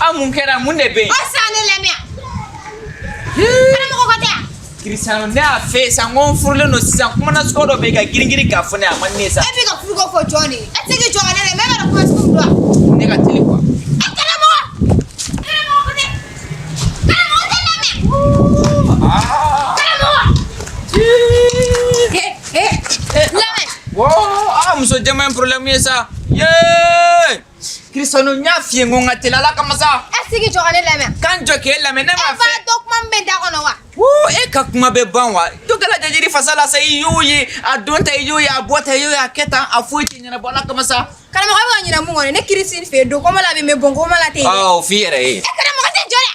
Amunkera munebe. Osane lemia. Karamogo kotea. Cristiano na face angon furle no sisan kuma na skoro be ga giringiri ka fone amanesa. Ebi ga fugo fo Johnny. Atigi Johnny le meme na kuma skumdwa. Ne ga tele kwa. Karamogo. Karamogo kotea. Karamogo lemia. Karamogo. Leme. Wow, muso jama problem yesa. Yeah! Cristiano nya fie ngonga telala kamasa. Atigi Johnny lemia. Kan joke lame ne ma fe. Eba dokman benda kono wa. E ka kuma be banwa. To kala jajiri fasala sai yuyi, adonta yuyi, abota yuyi, aketa afuiti nyana bala kamasa. Karamogo ba nyina mu ngone ne Christine fe do ko mala be me bongo mala te. Oh, fiere e. Karamogo te jore.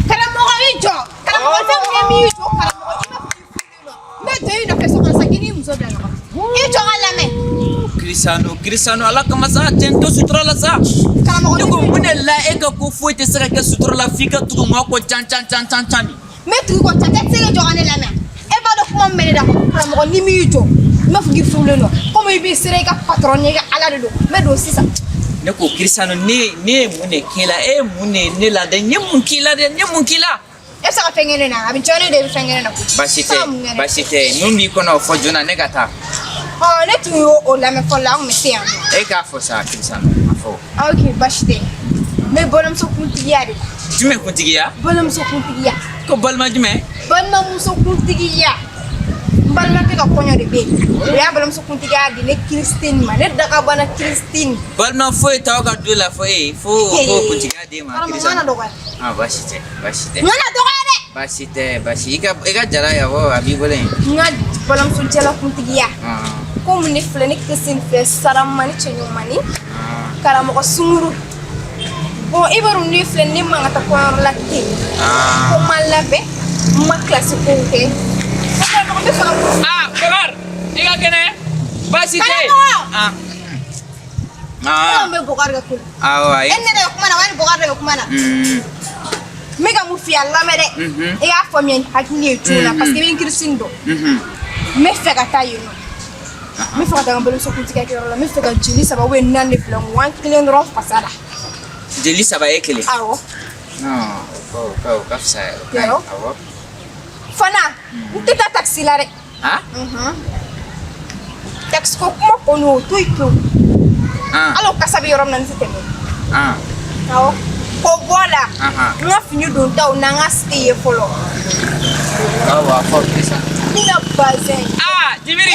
Karamogo wijo. Karamogo te mi wijo. Karamogo ima funo. Me do ina peso kan sakini muso bla ngaba. Ijo alame. Cristiano ala kamasa tento sutra la sa. Karamogo Ngo mune la eka ko fuite sera ke sutra la fika tu ma ko chan. Me tu ko tete sege jo ane lame. E ba do kuma mene da Karamogo ni mi wijo. Me fugi fulo no. Como ibi sere ka patron ye ala do. Me do sisa. Ne ko Cristiano ne mune kila mune ne la de nyemun kila. E sa ka fengene na. Abi chone de fengene na. Basite numbi kono fo jona negata. Oh, ne tu o lame fo la me te am. E ka fo sa Cristiano afo. Okay, bashite. Me bonam so kuntigiya. Jume kuntigiya? Bonam so kuntigiya. Ko balma jume? Balma so kuntigiya. Balma pe ka konyo de be. Ya bonam so kuntigiya di ne Christine ma. Ne daga bana Christine. Balma fo ta ka dula fo fo kuntigiya de ma Cristiano. Ah, basite. Ngana dogare. Basite. Ika jara ya wo abi bolen. Ngad bonam so jela kuntigiya. Comme ne flene Christine fe saramani chenyo mani. Karamogo sumuru. Bon, ibarum ni flene mangata ko lakki. Ko malabe ma classe ko ke. Kobar. Ika kene. Basite. Me bogar ga ko. Wa. Enne de kuma na wani bogar ga kuma na. Mega mu fi alla mere. E ya famien hakili tuna parce que bien Christine do. Me fe ga tayo no. Me fa da ngambelo so kuntika ke rola me fe ga jili saba we nan le plan 1 kilo rof pasada. Jeli saba ekele. Awo. No. Ko kafsa. Awo. Fana, ntita taxi la re. Ha? Taxi ko kuma kono to iko. Alo kasabi yorom nan siteme. Awo. Ko bola. Nga fini don taw na nga stay follow. Awa, for this. Ina bazen. Jibiri.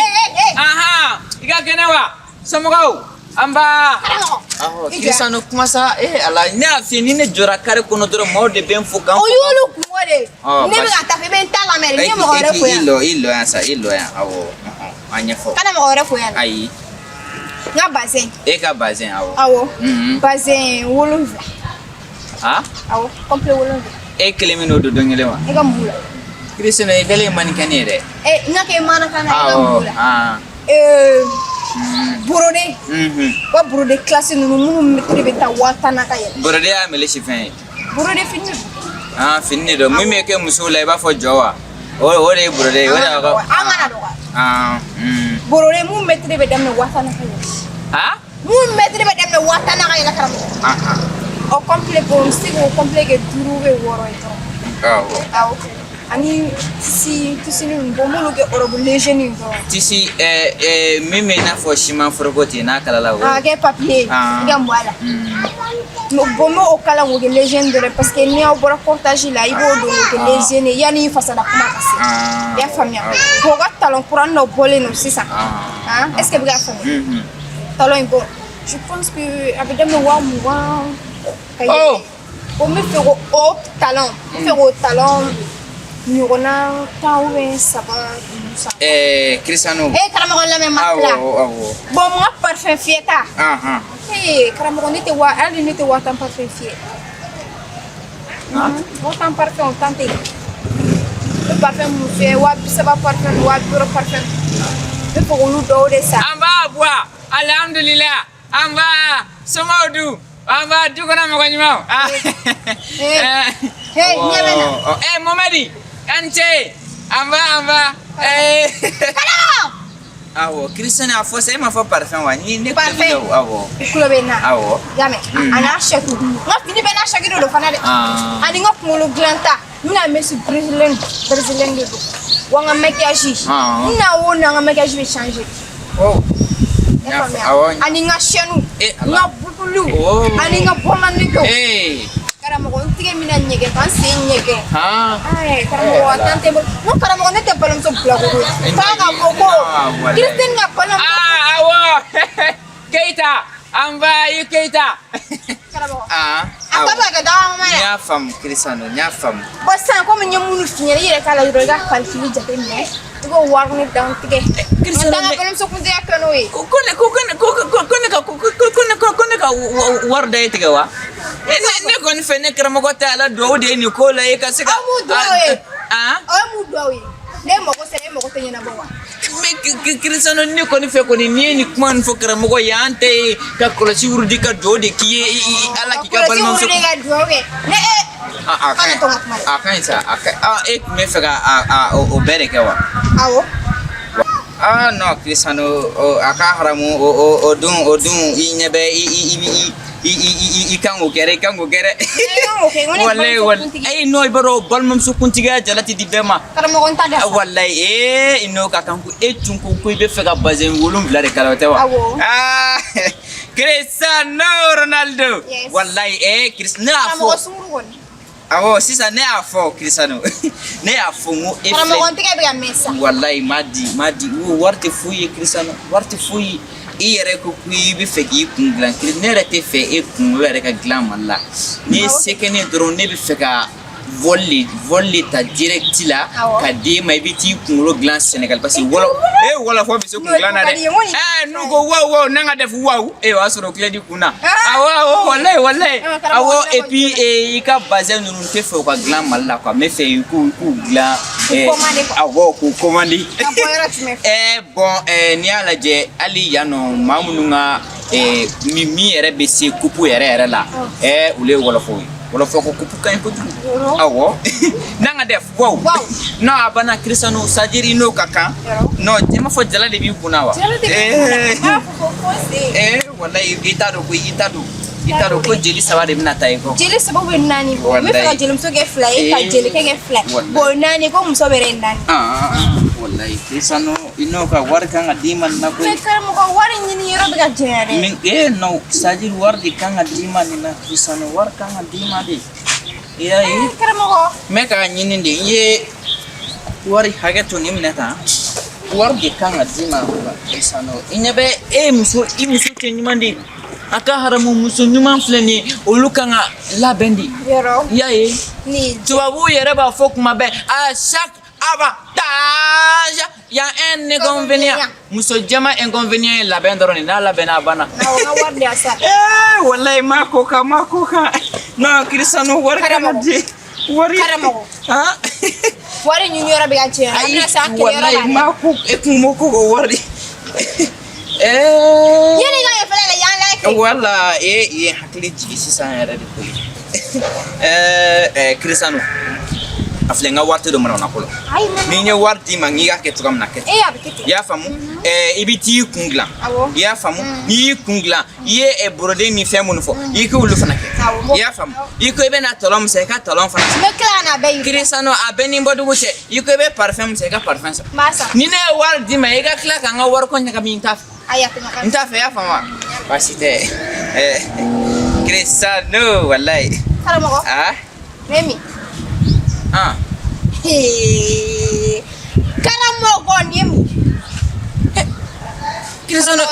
Ika kenewa. Somogao. Amba. Cristiano kuma sa ala ne afini ne jora kare kono doro mo de ben fuka. Oyulu kumore. Ne be ata fe ben tala mere ne mo hore fo ya. Illo ya awo. Anya fo. Kana mo hore fo ya. Ai. Nga bazen. Eka bazen awo. Awo. Bazen wolonva. Awo, complet wolonva. Kelemino do dongele wa. Ega mbula. Cristiano dele manikani re. Ngake mana kana ega mbula. Burode. Wa burode classe nunu metre beta watana kaya. Burode ya meleshi fen. Burode fini. Fini do mi meke musula iba fo jowa. Ore burode, ore aga. Angana do. Burode mu metre beta me watana kaya. Mu metre beta me watana kaya la karamo. O complet bon stigo o complet ke duruwe woro ito. Ani si ni bomolo ke orobo legend ndo. Tisi meme na fo shima forgoti na kala la wo. Ke papier. Ngambala. No bomo o kala wo ke legend de parce que ni o bora portage la ibo do ke legend yani fasada kuma kasi. Ya famia. Ko ga talon kuran no bolé no sisa. Est-ce que biga famia? Talon bon. Je pense que avec dem wa moi. On me fait au talon. On fait au talon. Nyona tawe saba. Cristiano. Karamogo la même matla. Bon moi parfum fieta. Karamogo nete wa ali nete wa tan parfum fieta. Wa tan parfum tante. Le parfum mu fait wa saba parfum wa pure parfum. Le pour nous do de ça. Amba boa. Alhamdulillah. Amba somaudu. Amba dukona maganyima. Nyamena. Momadi. Ante. Amba. Karamogo. Awo, Christian a fo sai ma fo parfum wa ni ne Parfum. awo. Kulo be na. Awo. Yame. Ana sheku. Ngop ni be na shagi do fana de. Ani ngop mulu glanta. Mina mesi Brazilian de do. Wanga maquillage. Na wona nga maquillage be changer. Oh. Ani nga chenu. Nga bulu. Ani nga pomandiko. Karamogo ntige mina nyege kan se nyege. Ay, karamogo atante mo. No karamogo nete palam so blago. Paga koko. Kristen nga palam. Awo. Keita. Amba yu Keita. Karamogo. Akaba ga dawo mane. Nya fam Cristiano, nya fam. Bosan ko min yamunu finyere yere kala yoro ga kalkili jate me. Tigo warni down tige. Cristiano nga palam so kunde yakano we. Kone ka warda tige wa. Ne kon fene Karamogo tala do de ni ko la e ka sika amu do we ne mo ko tenya na bawa me Cristiano ni kon fe kon ni man fo Karamogo yante ka ko si urdi ka do de ki ala ki ka balma so ne ek me fe ga o bere ke wa awo no Cristiano aka haramu o dun inyebe ikango kere wallahi ay no ibaro balmam su kuntiga jalati di bema Karamogo ntada wallahi ino ka kanku etunku ko be fega bazen wolum blare kalawte wa Cristiano Ronaldo wallahi Cristiano afo awo sisa ne afo Cristiano ne afo mo Karamogo ntiga be mesa wallahi madi warte fuyi Cristiano warte fuyi iyere ko kuibi fegi kunglan ne rete fe e kunwere ka glamalla ni sekene drone ne bi fega volley ta direct la ka de mai biti kunro glan Senegal parce wala fo bi se kunglan na de no go wow nanga def wow wasoro kledi kuna awo wallahi awo et puis ika bazen nunu te fe ko glan malla ko me fe ku glan awo ku commande bon ni ala je ali yano mamununga mimi yere be se kupu yere la ule wala fo ko kupu kan ko awo nanga def wow no abana Cristiano sajiri no kaka no jema fo jala de bi kunawa wallahi itado ko jeli sawade minata ko jeli sababu nani ko me fa jeli mso ge fly ka jeli ke fly bo nani ko mso bere nani wallahi Cristiano ino ka war kan adiman na ko me kam ko war ni yoro daga jere min no sajil war di kan adiman na Cristiano war kan adiman de Karamogo me ka nyini de ye war haga to ni minata war di kan adiman Cristiano inyabe muso kenyimandi aka haramu muso nyuma fleni olukanga labendi yero yae ni tubabu yere ba fok mabe à chaque avantage il y a un inconvénient muso jama inconvénient labendoro ni na labena bana na warde asa wallahi makoka no Cristiano warkama di wari Karamogo wari nyora be gache amna sa ke yora wallahi mako ekumoko go wari yene ga yefele ya like wala hakli jigi sisa yara de ko Cristiano aflenga warte do marona kolo ni nye warti mangiga ke tukam nakete ya famu ibiti kungla ya famu ni kungla ye brode ni femun fo iko wulu fanake ya famu iko ebe na tolom se ka tolom fana me klana be Cristiano abeni bodu wuche iko ebe parfum se ka parfum sa masa ni ne warti ma ega kla ka nga war ko nyaka mi intaf inta fe ya fama basite Cristiano wallahi Karamogo Remi Karamogo Nemi Cristiano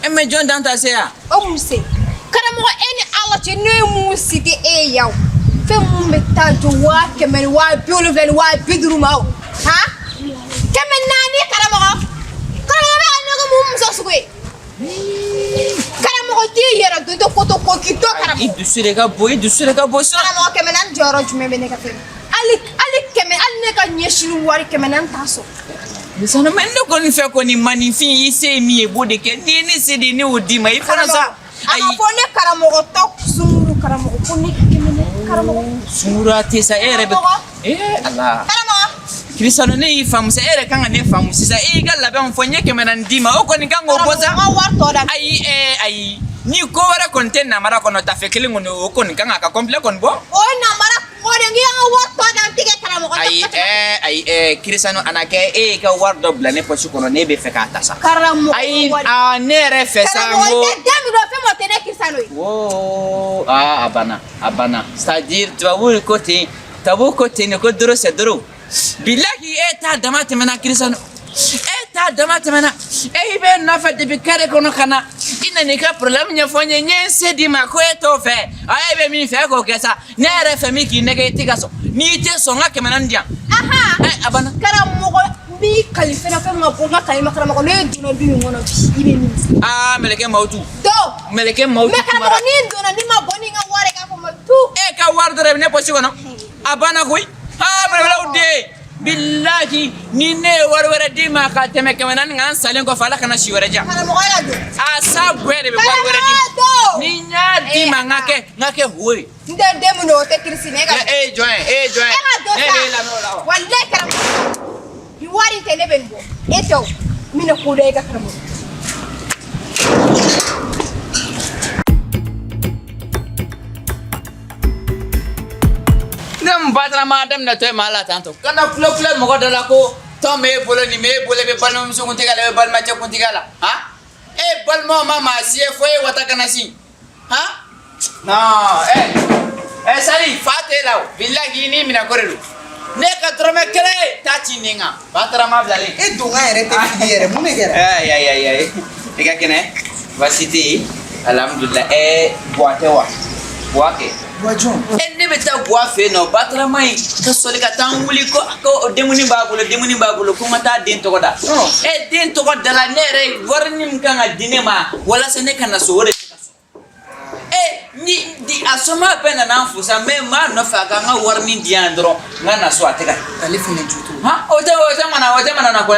eme John danta sea muse Karamogo eni ala che ne musiti yaw fe mu metanto wa kemen wa biolu vlen wa bidru maw kemen nani Karamogo ba no mu muso sugwe Karamogo ti yera do koto ko kito Karamogo idu surega boy so Karamogo kemen an joro jume bene ka fe ali kemen al ne ka nyeshinu wari kemen an taso Cristiano men no kon fe ko ni magnifi ise mi e bode ke ni se di ni odi mai fona sa ay fone Karamogo tok sumuru Karamogo ko ni kemen Karamogo sumura ti sa rebe Allah Karamogo Cristiano ne famu se ere kan ne famu sisa ga labe on fonye kemena ndima o ko ni kan go boza ai ni ko wara content na mara kono ta fekele ngono o ko ni kan aka complete kon bo o na mara ko de ngi warto da tige Karamogo ai Cristiano anake ka wardo bla ne pochi kono ne be feka tasa Karamogo ai a ne re fesa ngo dami do fe mo tene Cristiano wo abana c'est-à-dire tabu côté ne ko duro c'est duro billahi ta damate mana Cristiano ta damate mana be na fa de bikare kono kana ina ne ka problem nya fonye nyense di ma ko to fe be mi fe ko kesa ne re fe mi ki ne ke tigaso ni te so nga kemana ndia abana Karamogo bi kalifena fe mo ko nga kalima Karamogo ne duno bi ngono bi ibe mi meleke mautu me Karamogo ni duno ni ma boni nga ware ka ko matu ka wardre ne posi kono abana koy bala ude billahi ni ne warware di ma ka teme kemana ngan salen ko fala kana shiwara ja Karamogo la do gwere be warware di ni nya di ma ngake hoy nde mu no te Christine ga join ne be la no la wallahi Karamogo ni wari te ne bengo eto mina ko de ga Karamogo nem batra madam na toy mala tanto kana klo mo godala ko to me bolo ni me bolo be balmo musu kunti gala be balma che kunti gala balmo mama sie foi wata kana si no sali fate law billahi ni mina korelu ne ka trome kele tati ninga batra ma blale donga ere te fidiere mu me gera ay ega kene vasiti alhamdulillah boate wajon ne beta boafe no batra mai ka soli ka tanguli ko demuni babulo ko mata den to goda den to goda la nere warnim kan adinema wala sene kana so ni di asoma pena na fusa me ma no fa ka nga warni diandro ngana so ateka kalifune jutu o mana na ko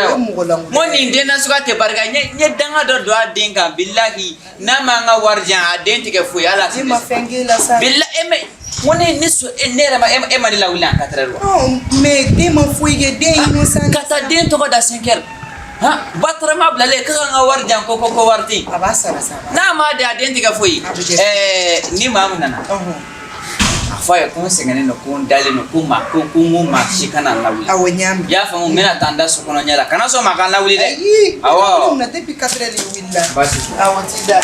mo ni ndena suka te barga nye danga do adinga billahi na manga warja adentike fu yala ma fengela sa billahi me woni niso enera ma di lawila katrero me de ma fuige de innocent kata den to da 5h batra ma blale ka nga warja ko warti abasa na ma de adentike fu ni mamu nana afaya ko sengene no ko ndale no kuma ko mu shikana lawili awonyam ya fa mu mena tanda so kono nyala kana so makana lawili de awa na te pikatre li willa basi awatida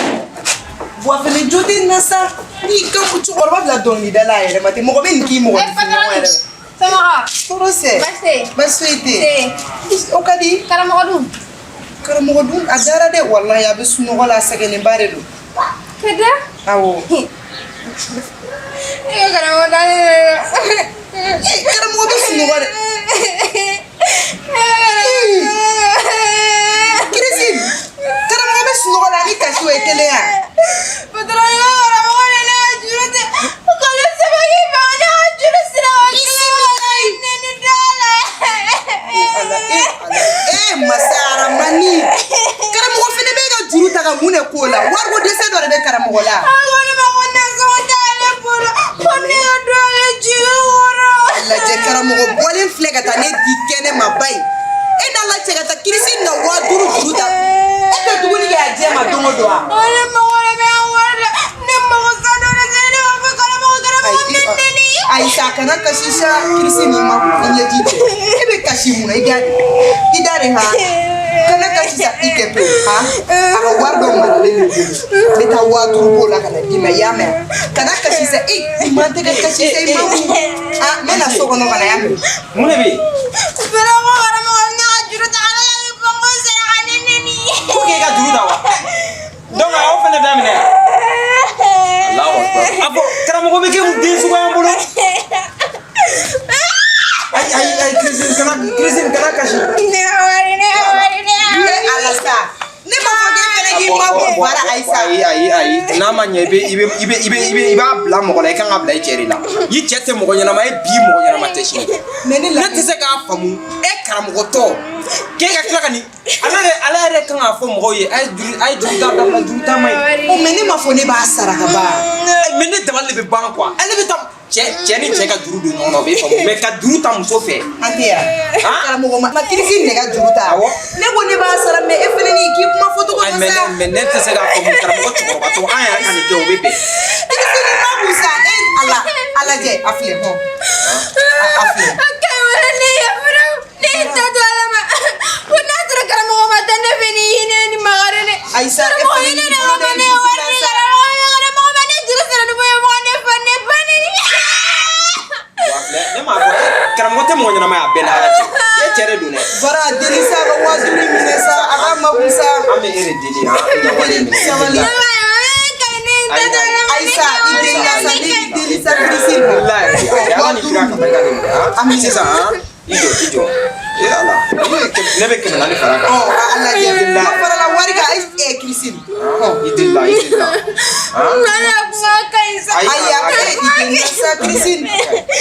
bwa fele jodi nasa ni ka kuchu orba la doni de la ere mate mo ko ben ki mo sama sorose basete okadi Karamogo dun adara de wallahi abisu no wala sagene bare do kada awo Karamogo bisu no wala Christine Karamogo bisu no wala ni kashi we tele ya Patrona Karamogo le jurute kale se bagi bana jurute ni dala masara mani Karamogo fene be ga juruta ga mune kola wargo de se do re Karamogo la la je Karamogo bolen flega ta ne di kene mabai e da la chega ta Christine na wa duru juruta e to duguni ga je ma dongo do ai sakana kashisha Christine ma nye dite e be kashimuna idare ha kana kashisha ikepe aka wardo marale ne ta wa duru bola kana dima yame kana kashisha mante ka kashisha imamu mena soko no kana yame mune bi pero mo na juruta ala ya bongo sera kanini ko ke ga juruta wa donc aw fene damine Allahu akbar abo Karamogo be ke mu din suba yambulo ay Christine kana kashi ne wari alasa ne ma foge fene gi ma ko bara aisa ai na ma nye ibe bla mo ko la kan abla cheri la yi chete mo ko nyana ma bi mo ko nyana ma teshi meni la ne tese ka famu Karamogo to ke ga kila kani ala re kan afo mo ye ai du da mai o meni ma fo ne ba sara ka ba meni da balle be ban kwa ale be tam cɛ ni cɛ ka juru don ɲɔgɔn na o bɛ faamu mais ka juru ta muso fɛ an tɛ yan karamɔgɔ ma kirisi ne ka juru ta ne ko ne b'a sara mais e fana ni k'i kuma fɔ cogo dɔ sa mais ne tɛ se k'a fɔ karamɔgɔ cɛkɔrɔba tɔ an yɛrɛ ka nin kɛ o bɛ bɛn kirisi ni ma kun sa a lajɛ a filɛ hɔn a filɛ Aïssa e fana ni ne m'a fɔ karamɔgɔ tɛ mɔgɔ ɲɛnama ye a bɛɛ n'a cɛ e cɛ de don dɛ bara deli sa ka waajuri minɛ sa a ka maku sa an bɛ e de deli ka wari minɛ sabali Aïssa i deli la sa ne deli sa kirisi ala ni kira ka barika de minɛ sisan i jɔ ala ne bɛ kɛmɛ naani fara kan ala jɛ ma farala wari kan kirisi i deli la ayi a kɛ i deli la sa kirisi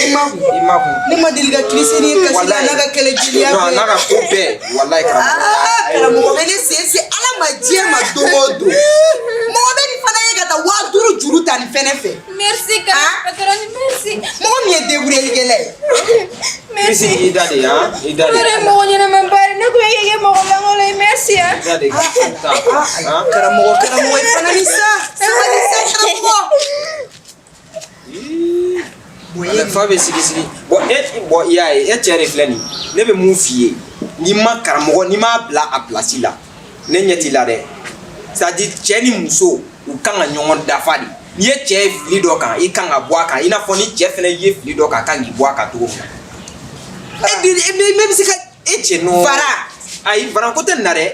i ma kun ne ma deli ka kirisi ni kasi la n'a ka kɛlɛ jeliya fɛ n'a ka ko bɛɛ walayi karamɔgɔ bɛ ne sen ala ma diɲɛ ma don o don mɔgɔ bɛ nin fana ye ka taa 5000 juru ta nin fɛnɛ fɛ merci patron merci mɔgɔ min ye débrouillikɛla ye merci i da de i da de mɔgɔ ɲɛnama bari ne ko ye mɔgɔ langolo ye merci i da de karamɔgɔ i fana ni sa sabali sa karamɔgɔ fa bɛ sigi bon i y'a ye e cɛ de filɛ nin ne bɛ mun f'i ye n'i ma karamɔgɔ n'i m'a bila a place la ne ɲɛ t'i la dɛ c'est à dire cɛ ni muso u kan ka ɲɔgɔn dafa de n'i ye cɛ ye fili dɔ kan i kan ka bɔ a kan i n'a fɔ ni cɛ fana ye fili dɔ kan a kan k'i bɔ a kan cogo min na e bɛ se ka e cɛ nɔ fara ayi fara ko tɛ nin na dɛ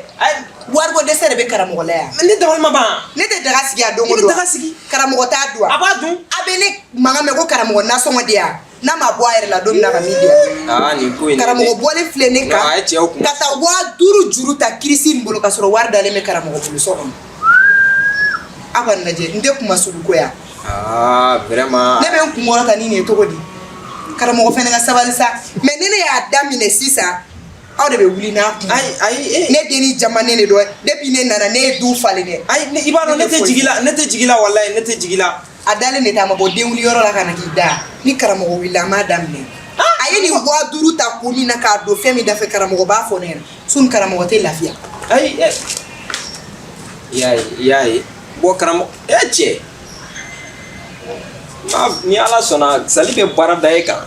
wariko dɛsɛ de bɛ karamɔgɔ la yan ne dabali ma ban ne tɛ daga sigi a don o don i bɛ daga sigi karamɔgɔ t'a dun a b'a dun a bɛ ne mankan mɛn ko karamɔgɔ nasɔngɔ di yan n'a ma bɔ a yɛrɛ la don min na ka min di yan nin ko in karamɔgɔ bɔlen filɛ ne kan ka taa 5000 juru ta kirisi nin bolo ka sɔrɔ wari dalen bɛ karamɔgɔ bolo so kɔnɔ a kɔni lajɛ n tɛ kuma sugu ko yan vraiment ne bɛ n kunkɔrɔ ta ni nin ye cogo di karamɔgɔ fɛnɛ ka sabali sa mais ni ne y'a daminɛ sisan aw de bɛ wuli n'a kun ne den ni jamanen de don depuis ne nana ne ye du falen dɛ i b'a dɔn ne tɛ jigi la walayi ne tɛ jigi la a dalen de t'a ma bɔ den wuli yɔrɔ la ka na k'i da ni karamɔgɔ wulila an b'a daminɛ a ye nin 5000 ta kun min na k'a don fɛn min dafɛ karamɔgɔ b'a fɔ ne ɲɛna suni karamɔgɔ tɛ lafiya ayi i y'a ye bon karamɔgɔ cɛ ni ala sɔnna sali bɛ baara da e kan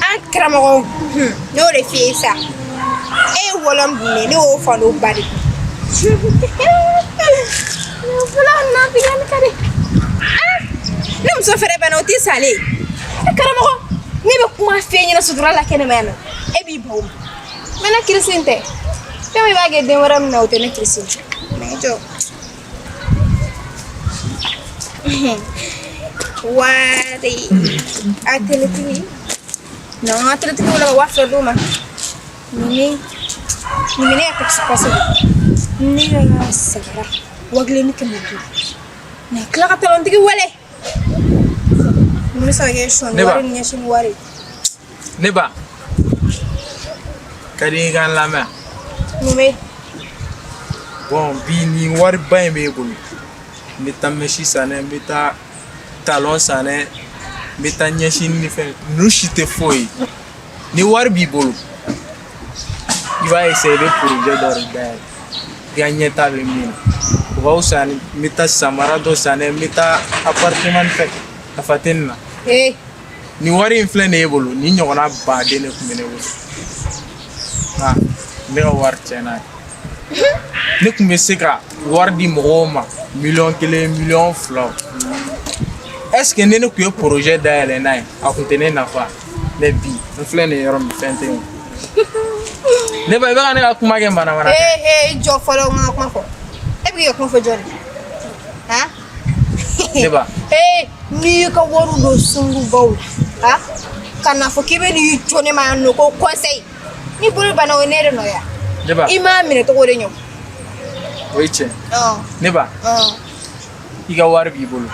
an karamɔgɔ n'o de f'i ye sa e ye wɔlɔn dun ne y'o fa n'o ba de fɔlɔ na tigɛli ka di ne muso fɛrɛ bɛnna o tɛ salen karamɔgɔ ne bɛ kuma f'e ɲɛna sutura la kɛnɛma yan nɔ e b'i ban o ma mɛ ne kirisi tɛ fɛn min b'a kɛ den wɛrɛ min na o tɛ ne kirisi mɛ jɔ wari a teletigi non a teletigi wala wa fɛ d'o ma nin ne ya pasi ne ka sagara wagile ni kɛmɛ duuru mɛ tila ka talontigi wale ne sɔrɔ kɛ sɔni wari ni ɲɛsini wari ne ba ka di k'an lamɛn mun bɛ bon bi nin wari ba in b'e bolo n bɛ taa mɛsi san dɛ n bɛ taa talon san dɛ n bɛ taa ɲɛsini ni fɛn ninnu si tɛ foyi ni wari b'i bolo i b'a essayer i bɛ projet dɔ de dayɛlɛ i ka ɲɛta bɛ min na o ka fisa ni n bɛ taa samara dɔ san dɛ n bɛ taa appartement fɛ nafa tɛ nin na nin wari in filɛ nin ye bolo nin ɲɔgɔnna baden de tun bɛ ne bolo ne ka wari tiɲɛna ye ne tun bɛ se ka wari di mɔgɔw ma 1,000,000 1,200,000 est-ce que ne tun ye projet dayɛlɛ n'a ye a tun tɛ ne nafa mais bi n filɛ nin yɔrɔ min fɛn tɛ yen ne ba i bɛ ka ne ka kuma kɛ manamana jɔ fɔlɔ n ka kuma fɔ e bɛ kɛ kuma fɔ jɔn de ne ba n'i y'i ka wariw don sungubaw la ka na fɔ k'i bɛ n'i jɔ ne ma yan nɔ ko conseil ni bolo banna o ye ne de nɔ yan ne ba i m'a minɛ cogo de ɲɛ o ye tiɲɛ ne ba i ka wari b'i bolo a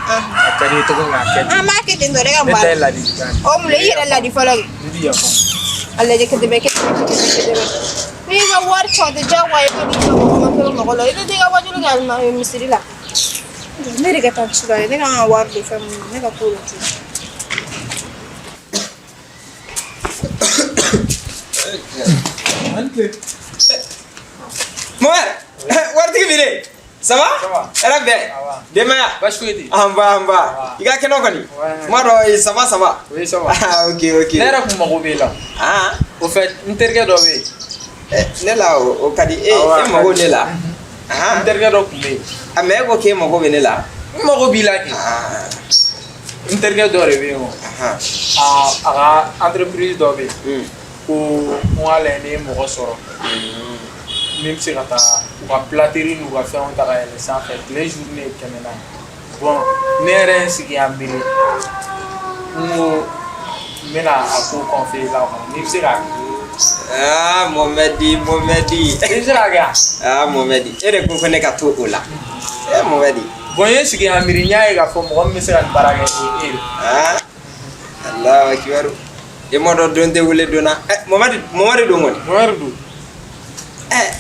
ka di i ye cogo min k'a kɛ ten an b'a kɛ ten tɔ de ka ne ta ye ladilikan ye o mun i yɛrɛ ladi fɔlɔ kɛ ne t'i yafa alla je kede be ni ga war cho de jawa e ni ma ko lo ide ga wajulu ga ma misiri la mere ga tan sura ne ga war de fam ne ga ko Moer, warti vile. Ça va? Era bien. Demain. Bashwedi. Amba. Iga keno koni. Maro, ça va? Oui, ça va. Ah, ok. Nera kuma ko bela. Ah. Au fait, interga do be. Nela o kadi mago nela. Ah. Interga do kumbe. Ame ko ke mago be nela. Mago bila ki. Ah. Interga do re be mo. Aga entreprise do be. Ko mo ale ni mo ko soro. Même si on va plater nous va faire un travail sans faire les journées que maintenant bon n'est ce qui a mis nous mena à pour confier là même si ah Mohamedi c'est ça gars ah Mohamedi et de connaître ka to ola eh Mohamedi bon ce qui a mis nya ga fo mo me sera baraga e ah Allah akbar e mo do donte wule dona Mohamedi do ngoni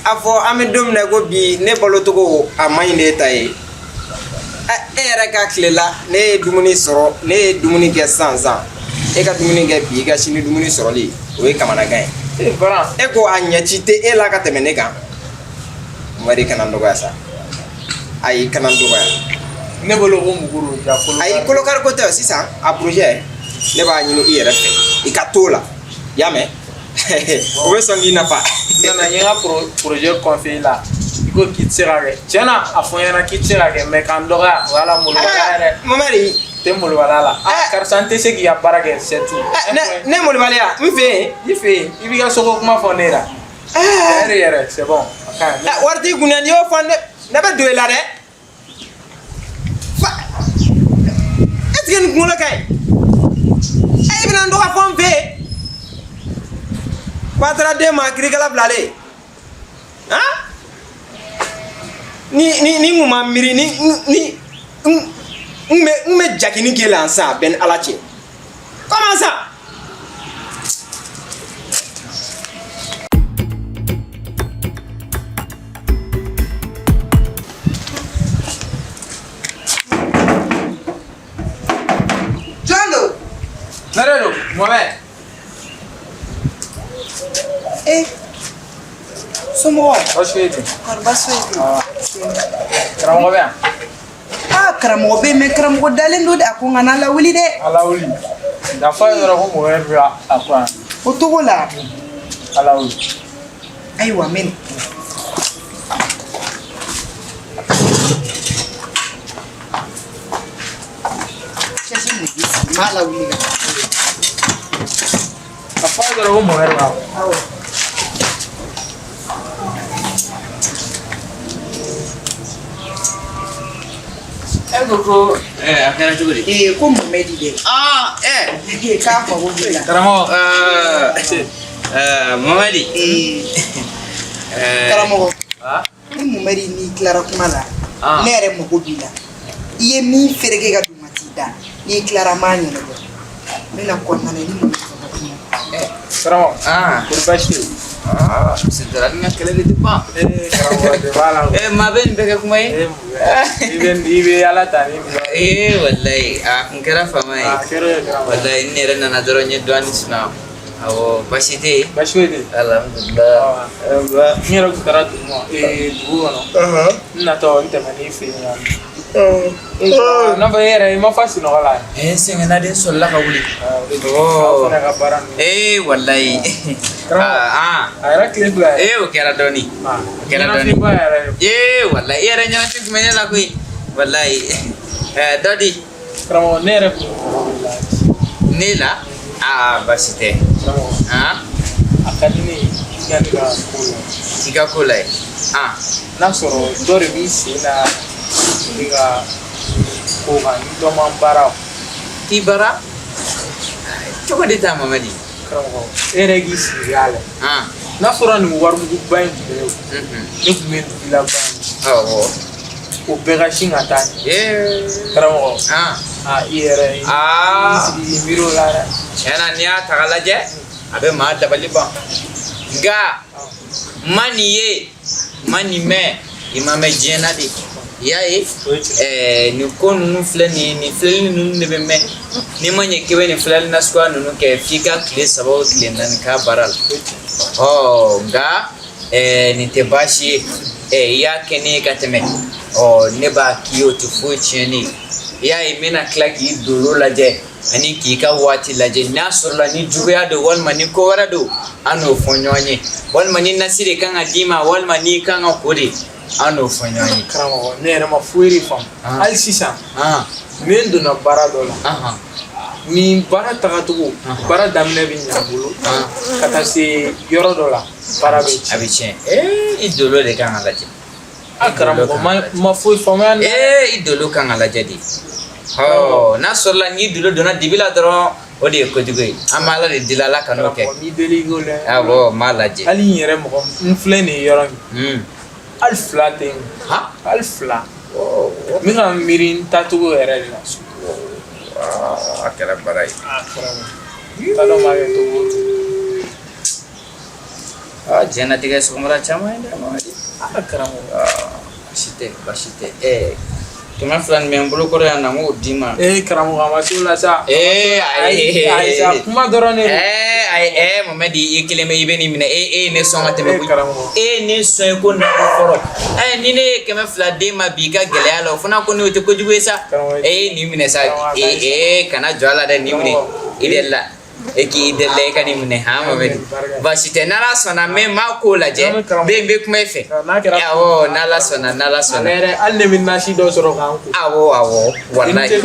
afo ame dom na go bi ne bolo to go amay ne tay era ka klela ne dumuni soro ne dumuni ke sansan e ka dumuni ke bi ga shini dumuni soro li o e kamana gan e bara e ko anya chite e la ka temene kan mari kanan do gasa ay kanan do ga ne bolo go muguru ja ko ay ko lokar ko te sisa a projet ne ba nyini IRF e ka tola yame o be songi na pa na yenga projet confié là ko kitsira ke tiana afoyana kitsira ke me kandoga wala mulu wala momari te mulu wala la car santé c'est qui a barake c'est tout ne mulu wala ya ife ibiga soko kuma fonera derrière c'est bon warti gunan yo fonde na ba doy la de est-ce que nous la kay ay binan do ka fon fe Patra de makri kala blale. Hein? Ni muma miri ni me jakini gela sa ben alache. Comment ça? Jondo. Narelo, Mohamed. Somo. Bashwedi. Bashwedi. Karamogo be. Karamogo be me karamogo dalen do da ko ngana la wuli de. Ala wuli. Da fa yoro ko mo herra akwa. O to la. Ala wuli. Aywa men. Chasi ni gisi mala wuli ga. Da fa yoro ko mo herra. Akara chuguri. Ko Mohamedi de. Ka fa go bila. Karamogo. Mohamedi. Karamogo. Ni Mohamedi ni Clara kumala. Ne yɛrɛ mago b'i la I ye min fereke ka dumati da ni ye Clara ma ɲɛnabɔ n bɛna kɔnɔna na ni mɔgɔ sɔrɔ kuma Karamogo. Ko baasi tɛ yen. Sentara ni kele de pas. Karamogo de bala. Ma ben beke kuma yi. Ibe ala ta ni. Wallahi ngera fama yi. Wallahi ne ran na doro nye doani suna. Awo baasi tɛ. Baasi tɛ. Alhamdulillah. N yɛrɛ tun taara dugu ma dugu kɔnɔ. N natɔ n tɛmɛn'i fɛ yen yan. N'a fɔ e yɛrɛ I ma fa sunɔgɔ la. Sɛgɛnna den sɔrɔla ka wuli. Aw fana ka baara ninnu. Wallahi. A yɛrɛ tile fila ye. O kɛra dɔɔni. O kɛra dɔɔni. Ɲɛnafinba yɛrɛ. Wallahi I yɛrɛ ɲɛnafin tun bɛ ne la koyi. Wallahi. Dɔ di. Karamɔgɔ ne yɛrɛ tun ne la. Baasi tɛ. A ka di ne ye yanni ka ko la. I ka ko la ye. N'a sɔrɔ dɔ de b'i sen na i ka ko kan ni dɔ man baara o. I bara? Cogo di ta Mamadi? Karamɔgɔ e yɛrɛ k'i sigi k'a lajɛ. N'a fɔra nin warimuguba in tun bɛ ne kun. Ne tun bɛ dugulaba in. Awɔ. O bɛɛ ka sin ka taa ɲɛ. Karamɔgɔ. I yɛrɛ i sigi miiri o la dɛ. Tiɲɛna n'i y'a ta k'a lajɛ abe ma dabali ba ga mani me imame jena di yaye ni kon nu flani ni flani nu ne be me ni manye kebe ni flani na swa nu ke fika kle sabo kle nan ka baral ga ni te bashi ya kene kateme ne ba kiyo tu fucheni yaye mina klaki duro laje ani ki ka wati laje nasurla ni juya do wal mani ko wara do ano fonyonye wal mani nasire kan adima wal mani kan akuri ano fonyonye Karamogo ne na mafuiri fam al sisa men do na bara dola ni bara tagatugo bara damne bi nyabulu kata se yoro dola para be abiche idolo de kan alaje Karamogo ma fuiri fam idolo kan alaje di nasurla ni idolo dona dibila dro odi ko digoi amala de dilala kanoke mi deligo le abo malaje ali yere mo inflene yoro alfla ting alfla mi ga mirin tatugo yere la akala barai talo ma to jena tiga sumra chama inde mari Karamogo bashite Kema flan membulu ko ya nangu dima Karamogo amasula sa ai kuma dorone momedi ikileme ibeni mina ne songa teme ne son ko na foro ni ne kema flan dima bika gele ala funa ko ni ko juwesa ni mina sa kana jwala da ni mine idella eki idelle kani mine ha momedi bashite nala sona me mako la je be kuma efe nala sona mere alne min nashi do soro kanku awo wallahi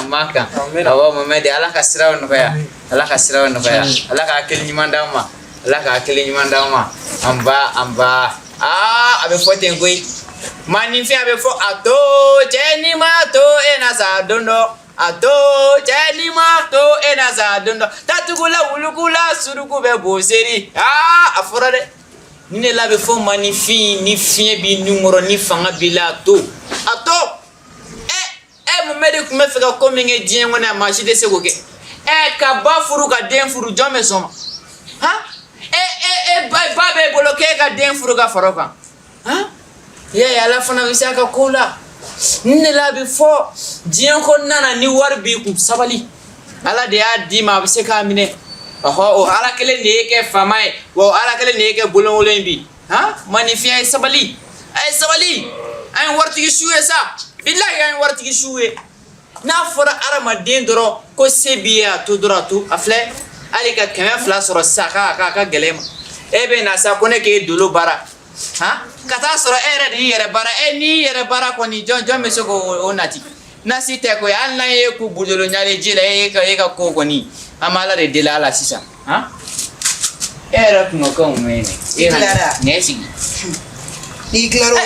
maka momedi ala kasira no ya ala ka akeli nyimanda ma amba abe fote ngoi manifi abe fo ato jeni mato enaza dondo ato jeni mato enaza dondo tatugula ulukula suruku be boseri afora de nine labe fo manifi ni fie bi numero ni fanga bila ato momedi kuma fika kominge dien ngona machi de segoke ka ba furu ka den furu jome soma ba be boloke ka den furu ka faroka ya ala fana wisaka kula nne labi fo dien ko nana ni warbi ku sabali ala de adi ma bise ka mine ala kele ne ke famai ala kele ne ke bolon olembi magnifier sabali ay warti shuwe sa billahi ay warti shuwe na fora arama den doro ko sebia to doratu afle alika kema fla soro saka ka gelema ebe na sa kone ke dulu bara kata soro ere di yere bara ni yere bara ko ni jon me soko onati nasi te ko alna ye ku budolo nyale jile e ka ko ni amala de dilala sisa era kuno ko mene era nesi ni claro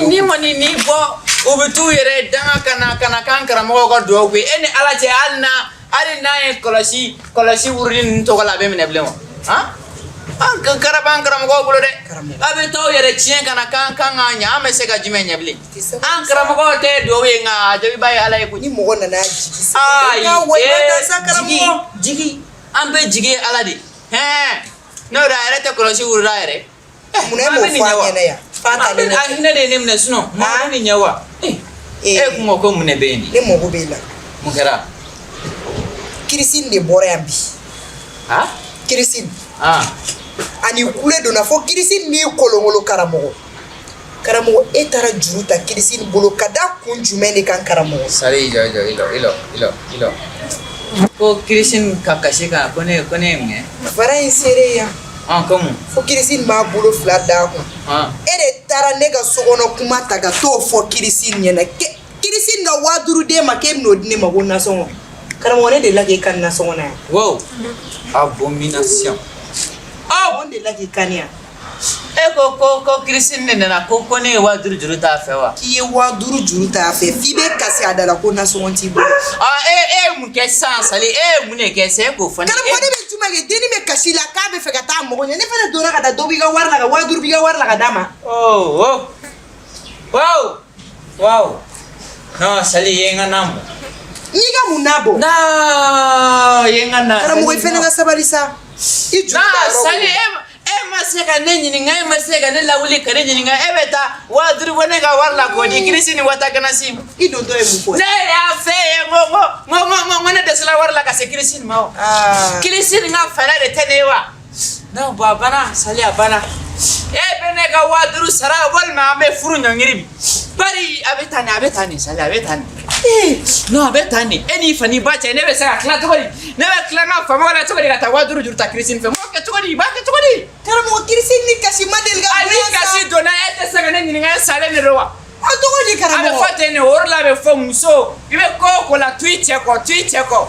ni moni ni bo ubitu yere danga kana kankara mo ko do ko ene alaje alna e kolasi wurin to kala be mene blemo karaban karam ko bulo de abe to yere chien kana kan anya ame se ka jimenya bli karam ko te do we nga jabi bay ala ko ni mo na jigi ambe jigi ala di no da ere te kolasi wuru da ere mune mo fa ne ya fata ne ahina de nemne suno mo ni nyawa ko ko mune beni ne mo go bela mo kera kirisin de borambi kirisin ani kule dona fo kirisin ni kolongolo Karamogo etara juruta kirisin bolo kada kunjumene kan Karamogo sari ilo ko kirisin kakashi ka kone mne bara insere ya comme fo kirisin ma bolo fla da ko ere tara ne ga sogono kuma taga to fo kirisin nyena kirisin ga waduru de makem no dine magona songo Karamogo ne de lage kan na songo na wow abomination on de lage kania ko kirisin ne na ko ne waduru juru ta fewa ki waduru juru ta fe fibe kasi adala ko na songo ti bo mu ke sansali mu ne ke se ko fani Karamogo ne be tuma ge deni me kasi la ka be fe ka ta mo ne fe dora ka da dobi ga warla ga waduru bi ga warla ga dama wow no sali yenga namo niga munabo na yengana Karamogo ifene nga sabalisa sali maseka nenyi ngai maseka ne lawuli kare nyi ngai ebeta wa duru bone ga warla ko di krisi ni wata kana sim ido do e mu ko ne ya fe ngo ne desla warla ka se krisi mao krisi nga fara de tenewa na babana sali abana bene ga wa duru sara wal ma me furu nyangiri bari abetani sali abetani no abetani eni fani bacha ne be saka kla to bari ne be kla na fa mala to bari ga ta wa duru jurta krisi fe mo ke to bari ba ke to bari Karamogo krisi ni kasi madel ga ani kasi dona ete saka ne ni ngai sale ne rowa to ko di Karamogo abe fate ne orla be fo muso ibe ko la tweet ko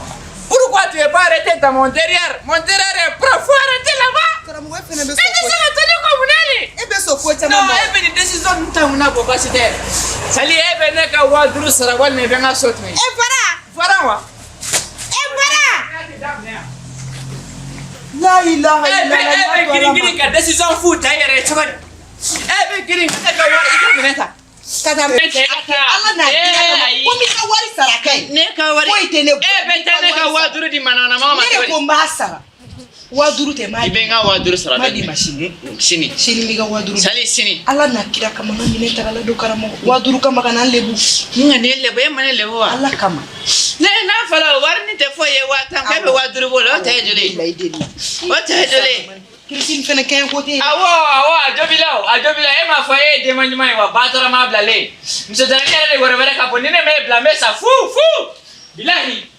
pourquoi tu es pas arrêté dans mon derrière est profond arrêté là-bas Karamogo ifene be so ebe so ko no ebe ni decision ntamuna ko basite sali ebe ne ka wa duru sara wal ne benga sotme fara wa la ilaha illallah ebe giri ka decision futa yere chobani ebe giri ka wa ikineta kata Allah na ko mi ka wari sara kai ne ka wari ebe tane ka wa duru di manana mama ne ko mbasa wa duru te mali ibenga wa duru sara mali machine shini mi ga wa duru sali sini Allah na kira kama ngani ne tagala do Karamogo wa duru kama kana lebu nga ne lebo e mane lebo wa Allah kama ne na fala warni te foye wa tan ka be wa duru bolo ta jole o ta jole Christine fene kay ko te awo ajobila e ma foye de manjuma wa batara ma blale mso daniel le gore ka ponine me blame sa fu bilahi